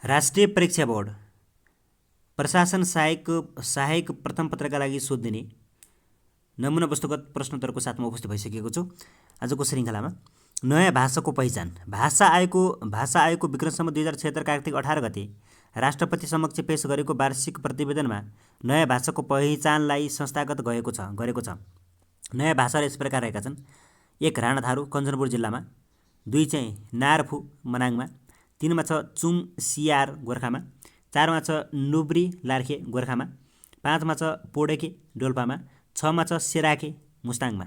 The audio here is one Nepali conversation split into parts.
राष्ट्रिय परीक्षा बोर्ड प्रशासन सहायक प्रथम पत्रका लागि सोध दिने नमुना वस्तुगत प्रश्नोत्तरको साथमा उपस्थित भइसकेको छु। आजको श्रृङ्खलामा नयाँ भाषाको पहिचान भाषा आयोगको विक्रमसम्म 2076 कार्तिक 18 गते राष्ट्रपति समक्ष पेश गरेको वार्षिक प्रतिवेदनमा नयाँ भाषाको पहिचानलाई संस्थागत गरेको छ। नयाँ भाषाहरू यस प्रकार रहेका छन्। 1 राणाथारू कञ्चनपुर जिल्लामा, 2 चाहिँ नारफु मनाङमा, 3मा छ चुम सियार गोर्खामा, 4मा छ नुब्री लार्खे गोर्खामा, 5मा छ पोडेके डोल्पामा, 6मा छ सेराखे मुस्ताङमा।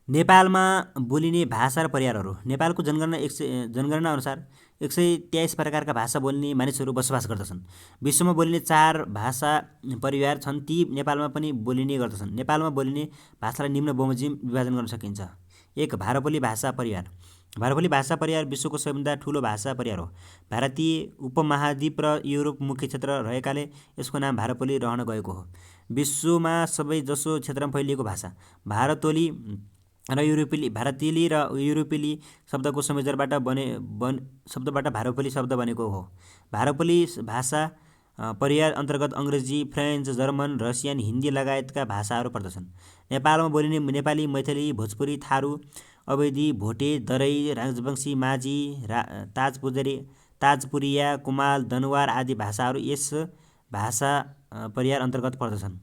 नेपालमा बोलिने भाषा र परिवारहरू नेपालको जनगणना अनुसार 123 प्रकारका भाषा बोल्ने मानिसहरू बसोबास गर्दछन्। विश्वमा बोलिने 4 भाषा परिवार छन्, ती नेपालमा पनि बोलिने गर्दछन्। नेपालमा बोलिने भाषालाई निम्न बमोजिम विभाजन गर्न सकिन्छ। 1 भारोपली भाषा परिवार। भारोपली भाषा परिवार विश्वको सबैभन्दा ठुलो भाषा परिवार हो। भारतीय उपमहाद्वीप र युरोप मुख्य क्षेत्र रहेकाले यसको नाम भारोपली रहन गएको हो। विश्वमा सबैजसो क्षेत्रमा फैलिएको भाषा। भारतेली र युरोपेली शब्दको संयोजनबाट शब्दबाट भारोपली शब्द बनेको हो। भारोपली भाषा परिवार अन्तर्गत अङ्ग्रेजी, फ्रेन्च, जर्मन, रसियन, हिन्दी लगायतका भाषाहरू पर्दछन्। नेपालमा बोलिने नेपाली, मैथिली, भोजपुरी, थारू, अवधी, भोटे, दराई, राजवंशी, माझी, ताजपुरिया, कुमाल, दनुवार आदि भाषाहरू यस भाषा परिवार अन्तर्गत पर्दछन्।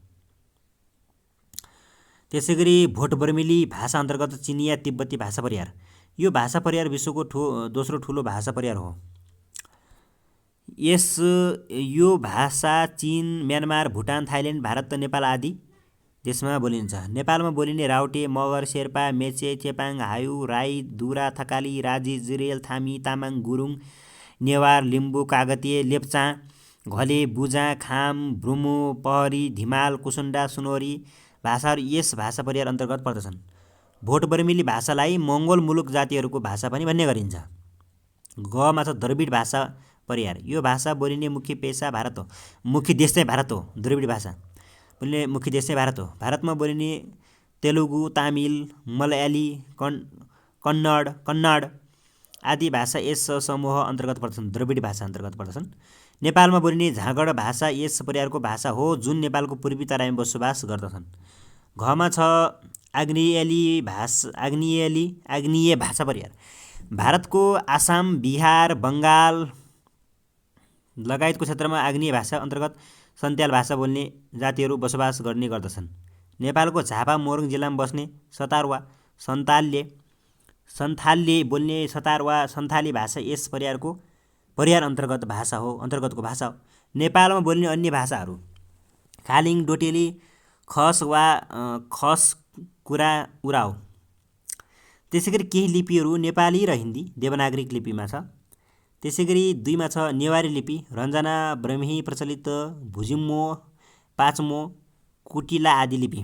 त्यसैगरी भोटबर्मेली भाषा अन्तर्गत चिनिया तिब्बती भाषा परिवार। यो भाषा परिवार विश्वको दोस्रो ठुलो भाषा परिवार हो। यो भाषा चीन, म्यानमार, भुटान, थाइल्यान्ड, भारत, नेपाल आदि देशमा बोलिन्छ। नेपालमा बोलिने राउटे, मगर, शेर्पा, मेचे, चेपाङ, हायु, राई, दुरा, थकाली, राजी, जिरेल, थामी, तामाङ, गुरुङ, नेवार, लिम्बू, कागतीय, लेप्चा, घले, बुजा, खाम, ब्रुमु, पहरी, धिमाल, कुसुन्डा, सुनोरी भाषाहरू यस भाषा परिवार अन्तर्गत पर्दछन्। भोटबर्मेली भाषालाई मङ्गोल मुलुक जातिहरूको भाषा पनि भन्ने गरिन्छ। गमा छ द्रविड भाषा परिवार। यो भाषा बोलिने मुख्य देश चाहिँ भारत हो। द्रविड भाषा बोलिने मुख्य देश चाहिँ भारत हो। भारतमा बोलिने तेलुगु, तामिल, मलयाली, कन्नड आदि भाषा यस समूह अन्तर्गत पर्दछन्, द्रविड भाषा अन्तर्गत पर्दछन्। नेपालमा बोलिने झाँगड भाषा यस परिवारको भाषा हो, जुन नेपालको पूर्वी तराईमा बसोबास गर्दछन्। घमा छ आग्नेय भाषा परिवार। भारतको आसाम, बिहार, बङ्गाल लगायतको क्षेत्रमा आग्नेय भाषा अन्तर्गत सन्त्याल भाषा बोल्ने जातिहरू बसोबास गर्ने गर्दछन्। नेपालको झापा मोरङ जिल्लामा बस्ने सन्थालले बोल्ने सन्थाली भाषा यस परिवार अन्तर्गतको भाषा हो। नेपालमा बोलिने अन्य भाषाहरू खालिङ, डोटेली, खस कुरा उराव। त्यसैगरी केही लिपिहरू नेपाली र हिन्दी देवनागरी लिपिमा छ। त्यसैगरी 2मा छ नेवारी लिपि, रञ्जना, ब्रह्मी प्रचलित, भुजिम्मो, पाचमो, कुटिला आदि लिपि।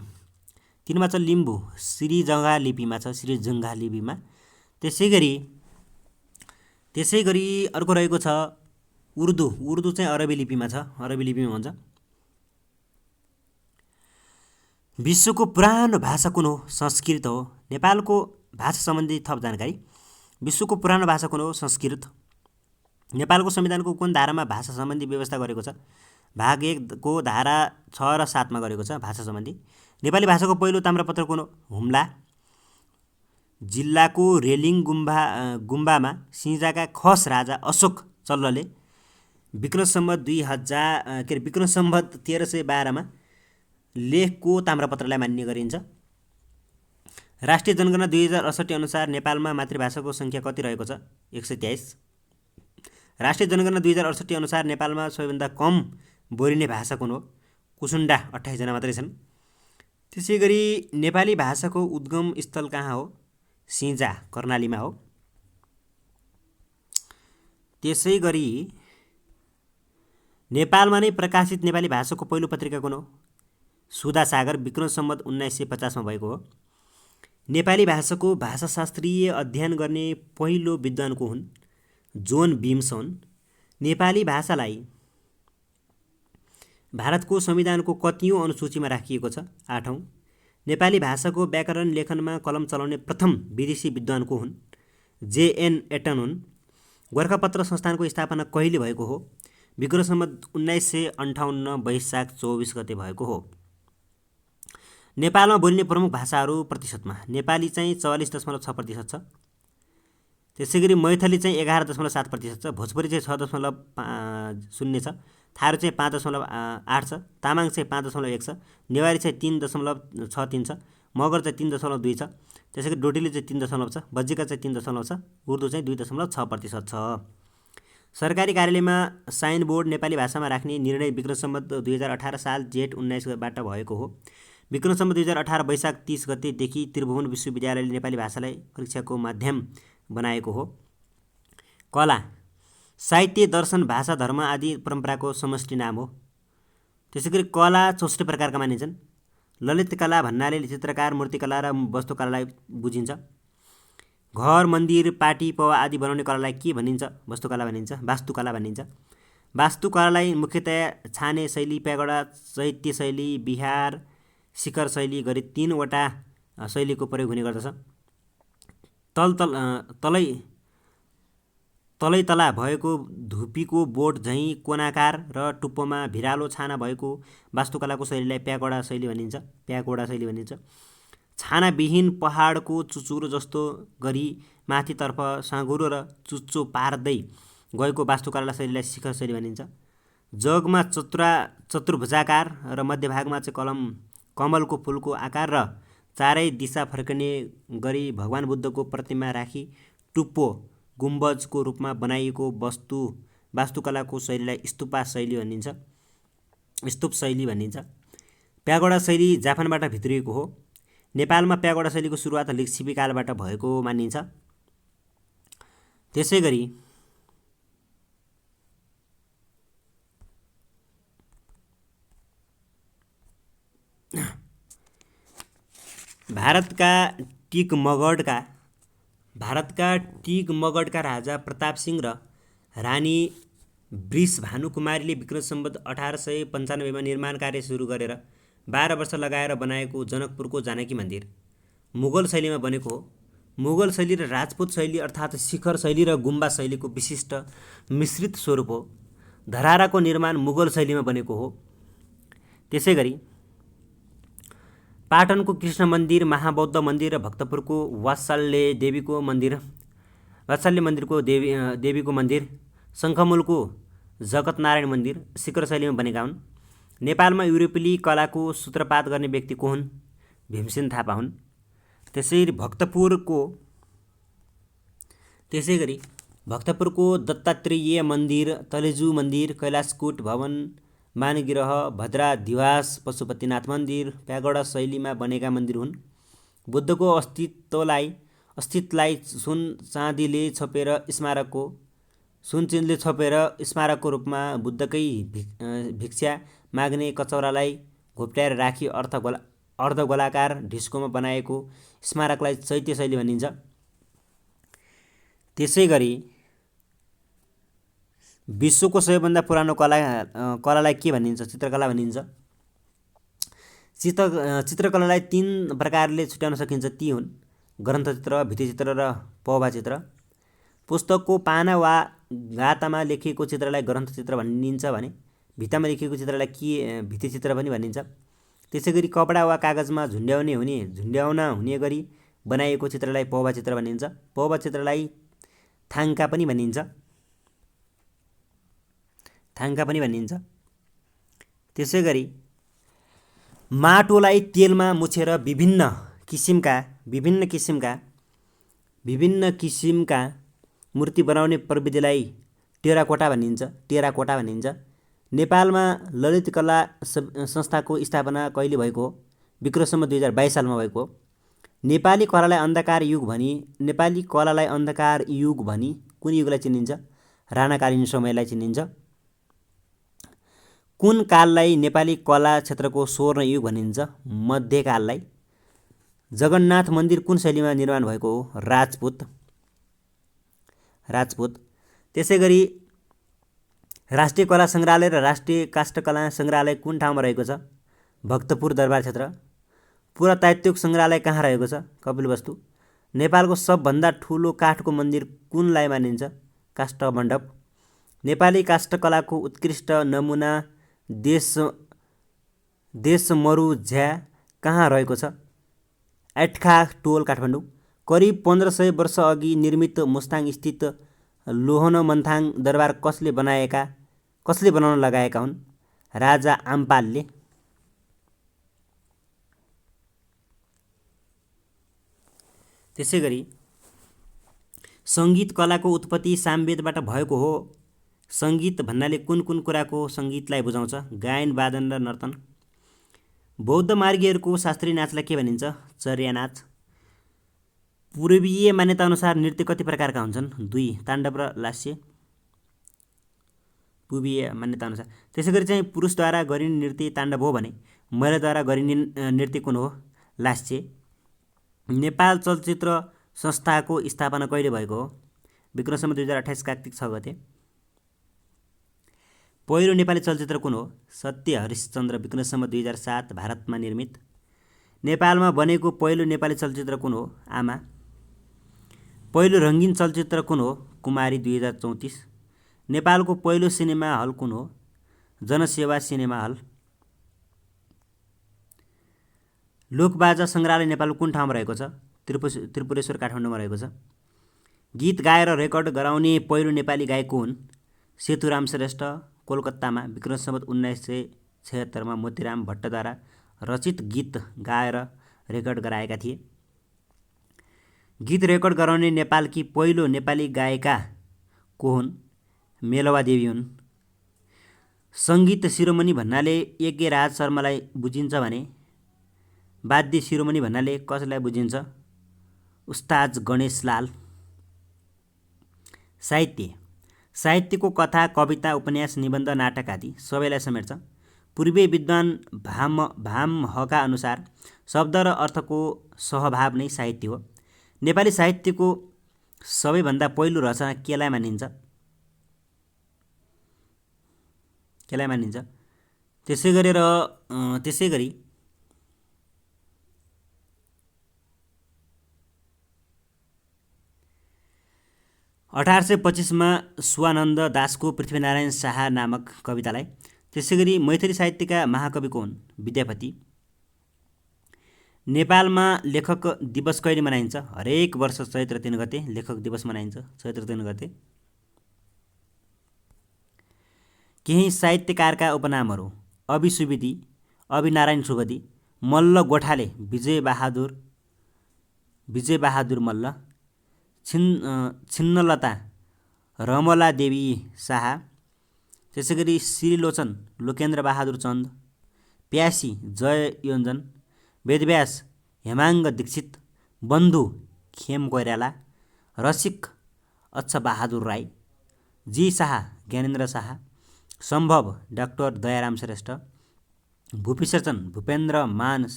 3मा छ लिम्बू, श्रीजङ्घा लिपिमा। त्यसैगरी अर्को रहेको छ उर्दू चाहिँ अरबी लिपिमा हुन्छ। विश्वको पुरानो भाषा कुन हो? संस्कृत हो। नेपालको भाषा सम्बन्धी थप जानकारी। विश्वको पुरानो भाषा कुन हो? संस्कृत। नेपालको संविधानको कुन धारामा भाषा सम्बन्धी व्यवस्था गरेको छ? भाग 1 को धारा 6 र 7 मा गरेको छ भाषा सम्बन्धी। नेपाली भाषाको पहिलो ताम्रपत्र कुन हो? हुम्ला। जिल्लाको रेलिङ गुम्बामा सिंजाका खस राजा अशोक चल्लले विक्रमसम्वत 1312 मा लेखको ताम्रपत्रलाई मान्य गरिन्छ। राष्ट्रिय जनगणना 2068 अनुसार नेपालमा मातृभाषाको सङ्ख्या कति रहेको छ? 123। राष्ट्रिय जनगणना 2068 अनुसार नेपालमा सबैभन्दा कम बोलिने भाषा कुन हो? कुसुन्डा 28 जना मात्रै छन्। त्यसैगरी नेपाली भाषाको उद्गम स्थल कहाँ हो? सिंजा कर्णालीमा हो। त्यसैगरी नेपालमा नै प्रकाशित नेपाली भाषाको पहिलो पत्रिका कुन हो? सुधासागर विक्रमसम्वत 1950 मा भएको हो। नेपाली भाषाको भाषाशास्त्रीय अध्ययन गर्ने पहिलो विद्वान को हुन्? जोन बिम्स हुन्। नेपाली भाषालाई भारतको संविधानको कतिौं अनुसूचीमा राखिएको छ? 8औं। नेपाली भाषाको व्याकरण लेखनमा कलम चलाउने प्रथम विदेशी विद्वान को हुन्? जेएन एटन हुन्। गोरखापत्र संस्थानको स्थापना कहिले भएको हो? विक्रम सम्वत 1958 वैशाख 24 गते भएको हो। नेपालमा बोलिने प्रमुख भाषाहरू प्रतिशतमा नेपाली चाहिँ 44.6% छ। त्यसै गरी मैथिली चाहिँ 11.7% छ। भोजपुरी चाहिँ 6.0 छ। थारू चाहिँ 5.8 छ। तामाङ चाहिँ 5.1 छ। नेवारी चाहिँ 3.63 छ। मगर चाहिँ 3.2 छ। त्यसै गरी डोटेली चाहिँ 3 छ। बज्जिका चाहिँ 3 छ। उर्दू चाहिँ 2.6% छ। सरकारी कार्यालयमा साइन बोर्ड नेपाली भाषामा राख्ने निर्णय विक्रम सम्वत 2018 साल जेठ 19बाट भएको हो। विक्रम सम्वत 2018 वैशाख 30 गतेदेखि त्रिभुवन विश्वविद्यालयले नेपाली भाषालाई परीक्षाको माध्यम बनाएको हो। कला साहित्य, दर्शन, भाषा, धर्म आदि परम्पराको समष्टि नाम हो। त्यसै गरी कला 64 प्रकारका मानिन्छन्। ललित कला भन्नाले चित्रकार, मूर्तिकला र वस्तुकलालाई बुझिन्छ। घर, मन्दिर, पाटी, पवा आदि बनाउने कलालाई के भनिन्छ? वास्तुकला भनिन्छ। वास्तुकलालाई मुख्यतया छाने शैली, प्यागोडा, चैत्य शैली, विहार, शिखर शैली गरी 3वटा शैलीको प्रयोग हुने गर्दछ। तलै तला भएको धुपीको बोट झैँ कोनाकार र टुप्पोमा भिरालो छाना भएको वास्तुकलाको शैलीलाई प्यागोडा शैली भनिन्छ। छानाविहीन पहाडको चुचुरो जस्तो गरी माथितर्फ साँघुरो र चुच्चो पार्दै गएको वास्तुकला शैलीलाई शिखर शैली भनिन्छ। जगमा चतुर्भुजाकार र मध्यभागमा चाहिँ कमलको फुलको आकार र चारै दिशा फर्कने गरी भगवान बुद्धको प्रतिमा राखी टुप्पो गुम्बजको रूपमा बनाइएको वास्तुकलाको शैलीलाई स्तूप शैली भनिन्छ। प्यागोडा शैली जापानबाट भित्रिएको हो। नेपालमा प्यागोडा शैलीको सुरुवात लिच्छवी कालबाट भएको मानिन्छ। त्यसै गरी भारतका टिकमगढका राजा प्रताप सिंह र रानी वृषभानुकुमारीले विक्रम सम्वत 1895 निर्माण कार्य सुरु गरेर 12 वर्ष लगाएर बनाएको जनकपुरको जानकी मन्दिर मुगल शैलीमा बनेको हो। मुगल शैली र राजपूत शैली अर्थात् शिखर शैली र गुम्बा शैलीको विशिष्ट मिश्रित स्वरूप हो। धराराको निर्माण मुगल शैलीमा बनेको हो। त्यसै गरी पाटनको कृष्ण मन्दिर, महाबौद्ध मन्दिर र भक्तपुरको वात्सल्य मन्दिरको देवीको मन्दिर, शङ्खमुलको जगतनारायण मन्दिर शिखर शैलीमा बनेका हुन्। नेपालमा युरोपेली कलाको सूत्रपात गर्ने व्यक्ति को हुन्? भीमसेन थापा हुन्। त्यसै गरी भक्तपुरको दत्तात्रेय मन्दिर, तलेजु मन्दिर, कैलाशकूट भवन, मानगिरह, भद्राधिवास, पशुपतिनाथ मन्दिर प्यागोडा शैलीमा बनेका मन्दिर हुन्। बुद्धको अस्तित्वलाई सुन चाँदीले छोपेर स्मारकको रूपमा बुद्धकै भिक्षा माग्ने कचौरालाई घोप्ट्याएर राखी अर्धगोलाकार ढिस्कोमा बनाएको स्मारकलाई चैत्य शैली भनिन्छ। त्यसै गरी विश्वको सबैभन्दा पुरानो कलालाई के भनिन्छ? चित्रकला भनिन्छ। चित्रकलालाई 3 प्रकारले छुट्याउन सकिन्छ। ती हुन् ग्रन्थचित्र, भित्तिचित्र र पौभा-चित्र। पुस्तकको पाना वा गातामा लेखिएको चित्रलाई ग्रन्थचित्र भनिन्छ भने भित्तामा लेखिएको चित्रलाई भित्तिचित्र पनि भनिन्छ। त्यसै गरी कपडा वा कागजमा झुन्ड्याउन हुने गरी बनाइएको चित्रलाई पौभा-चित्र भनिन्छ। पौभा-चित्रलाई थाङ्का पनि भनिन्छ। त्यसै गरी माटोलाई तेलमा मुछेर विभिन्न किसिमका मूर्ति बनाउने प्रविधिलाई टेराकोटा भनिन्छ। नेपालमा ललित कला संस्थाको स्थापना कहिले भएको हो? विक्रम सम्वत 2022 सालमा भएको हो। नेपाली कलालाई अन्धकार युग भनी कुन युगलाई चिनिन्छ? राणाकालीन समयलाई चिनिन्छ। कुन काललाई नेपाली कला क्षेत्रको स्वर्ण युग भनिन्छ? मध्यकाललाई। जगन्नाथ मन्दिर कुन शैलीमा निर्माण भएको हो? राजपूत। त्यसै गरी राष्ट्रिय कला सङ्ग्रहालय र राष्ट्रिय काष्ठकला सङ्ग्रहालय कुन ठाउँमा रहेको छ? भक्तपुर दरबार क्षेत्र। पुरातात्विक सङ्ग्रहालय कहाँ रहेको छ? कपिलवस्तु। नेपालको सबभन्दा ठुलो काठको मन्दिर कुनलाई मानिन्छ? काष्ठमण्डप। नेपाली काष्ठकलाको उत्कृष्ट नमुना देशमरुझ्या कहाँ रहेको छ? ऐटखा टोल काठमाडौँ। करिब 1500 वर्षअघि निर्मित मुस्ताङस्थित लोहनमन्थाङ दरबार कसले बनाउन लगाएका हुन्? राजा आम्पालले। त्यसैगरी सङ्गीत कलाको उत्पत्ति सामवेदबाट भएको हो। सङ्गीत भन्नाले कुन कुन कुराको सङ्गीतलाई बुझाउँछ? गायन, वादन र नर्तन। बौद्ध मार्गीहरूको शास्त्रीय नाचलाई के भनिन्छ? चर्या नाच। पूर्वीय मान्यताअनुसार नृत्य कति प्रकारका हुन्छन्? 2, ताण्डव र लास्य। पूर्वीय मान्यताअनुसार। त्यसैगरी चाहिँ पुरुषद्वारा गरिने नृत्य ताण्डव हो भने महिलाद्वारा गरिने नृत्य कुन हो? लास्य। नेपाल चलचित्र संस्थाको स्थापना कहिले भएको हो? विक्रम सम्वत 2028 कार्तिक 6 गते। पहिलो नेपाली चलचित्र कुन हो? सत्य हरिश्चन्द्र, विक्रम सम्वत 2007, भारतमा निर्मित। नेपालमा बनेको पहिलो नेपाली चलचित्र कुन हो? आमा। पहिलो रङ्गीन चलचित्र कुन हो? कुमारी 2034। नेपालको पहिलो सिनेमा हल कुन हो? जनसेवा सिनेमा हल। लोकबाजा सङ्ग्रहालय नेपालको कुन ठाउँमा रहेको छ? त्रिपुरेश्वर, काठमाडौँमा रहेको छ। गीत गाएर रेकर्ड गराउने पहिलो नेपाली गायक को हुन्? सेतुराम श्रेष्ठ, कोलकातामा विक्रम सम्वत 1976 मोतीराम भट्टद्वारा रचित गीत गाएर रेकर्ड गराएका थिए। गीत रेकर्ड गराउने नेपालकी पहिलो नेपाली गायिका को हुन्? मेलवा देवी हुन्। सङ्गीत शिरोमणि भन्नाले यज्ञ राज शर्मालाई बुझिन्छ भने वाद्य शिरोमणि भन्नाले कसलाई बुझिन्छ? उस्ताज गणेशलाल। साहित्य। साहित्यको कथा, कविता, उपन्यास, निबन्ध, नाटक आदि सबैलाई समेट्छ। पूर्वीय विद्वान भामहका अनुसार शब्द र अर्थको सहभाव नै साहित्य हो। नेपाली साहित्यको सबैभन्दा पहिलो रचना केलाई मानिन्छ? त्यसैगरी 1825 सुवानन्द दासको पृथ्वीनारायण शाह नामक कवितालाई। त्यसैगरी मैथिली साहित्यका महाकवि को हुन्? विद्यापति। नेपालमा लेखक दिवस कहिले मनाइन्छ? हरेक वर्ष चैत्र 3 गते लेखक दिवस मनाइन्छ, चैत्र 3 गते। केही साहित्यकारका उपनामहरू: अभि सुवेदी, अभिनारायण सुवेदी, मल्ल गोठाले, विजयबहादुर मल्ल, छिन्नलता, रमला देवी शाह। त्यसैगरी श्रीलोचन, लोकेन्द्र बहादुर चन्द, प्यासी, जय योन्जन, वेदव्यास, हेमाङ्ग दीक्षित, बन्धु, खेम कोइराला, रसिक, अच्छा बहादुर राई, जी शाह, ज्ञानेन्द्र शाह, सम्भव, डाक्टर दयाराम श्रेष्ठ, भूपिशेर्छन, भूपेन्द्रमान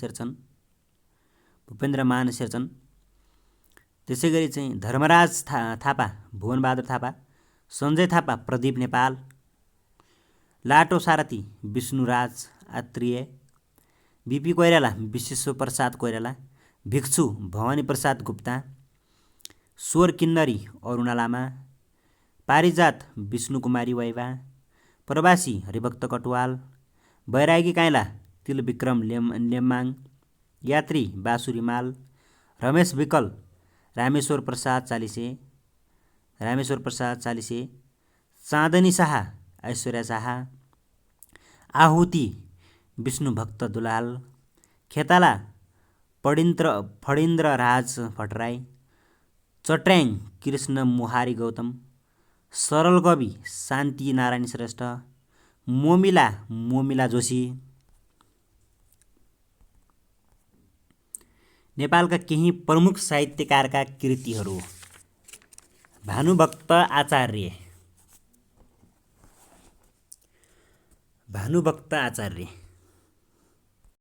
शेरचन। त्यसैगरी चाहिँ धर्मराज थापा, भुवनबहादुर थापा, सञ्जय थापा, प्रदीप नेपाल, लाटो सारथी, विष्णुराज आत्रेय, बिपी कोइराला, विश्वेश्वर प्रसाद कोइराला, भिक्षु, भवानी प्रसाद गुप्ता, स्वर किन्नरी, अरुणा लामा, पारिजात, विष्णुकुमारी वाइवा, प्रवासी, हरिभक्त कटुवाल, बैरागी काइँला, तिलविक्रम लेम्माङ, यात्री, बासु रिमाल, रमेश विकल, रामेश्वर प्रसाद चालिसे, चाँदनी शाह, ऐश्वर्या शाह, आहुति, विष्णुभक्त दुलाल, खेताला, फणीन्द्र राज भट्टराई, चट्र्याङ, कृष्ण मुहारी गौतम, सरल कवि, शान्ति नारायण श्रेष्ठ, मोमिला जोशी। नेपालका केही प्रमुख साहित्यकारका कृतिहरू: भानुभक्त आचार्य।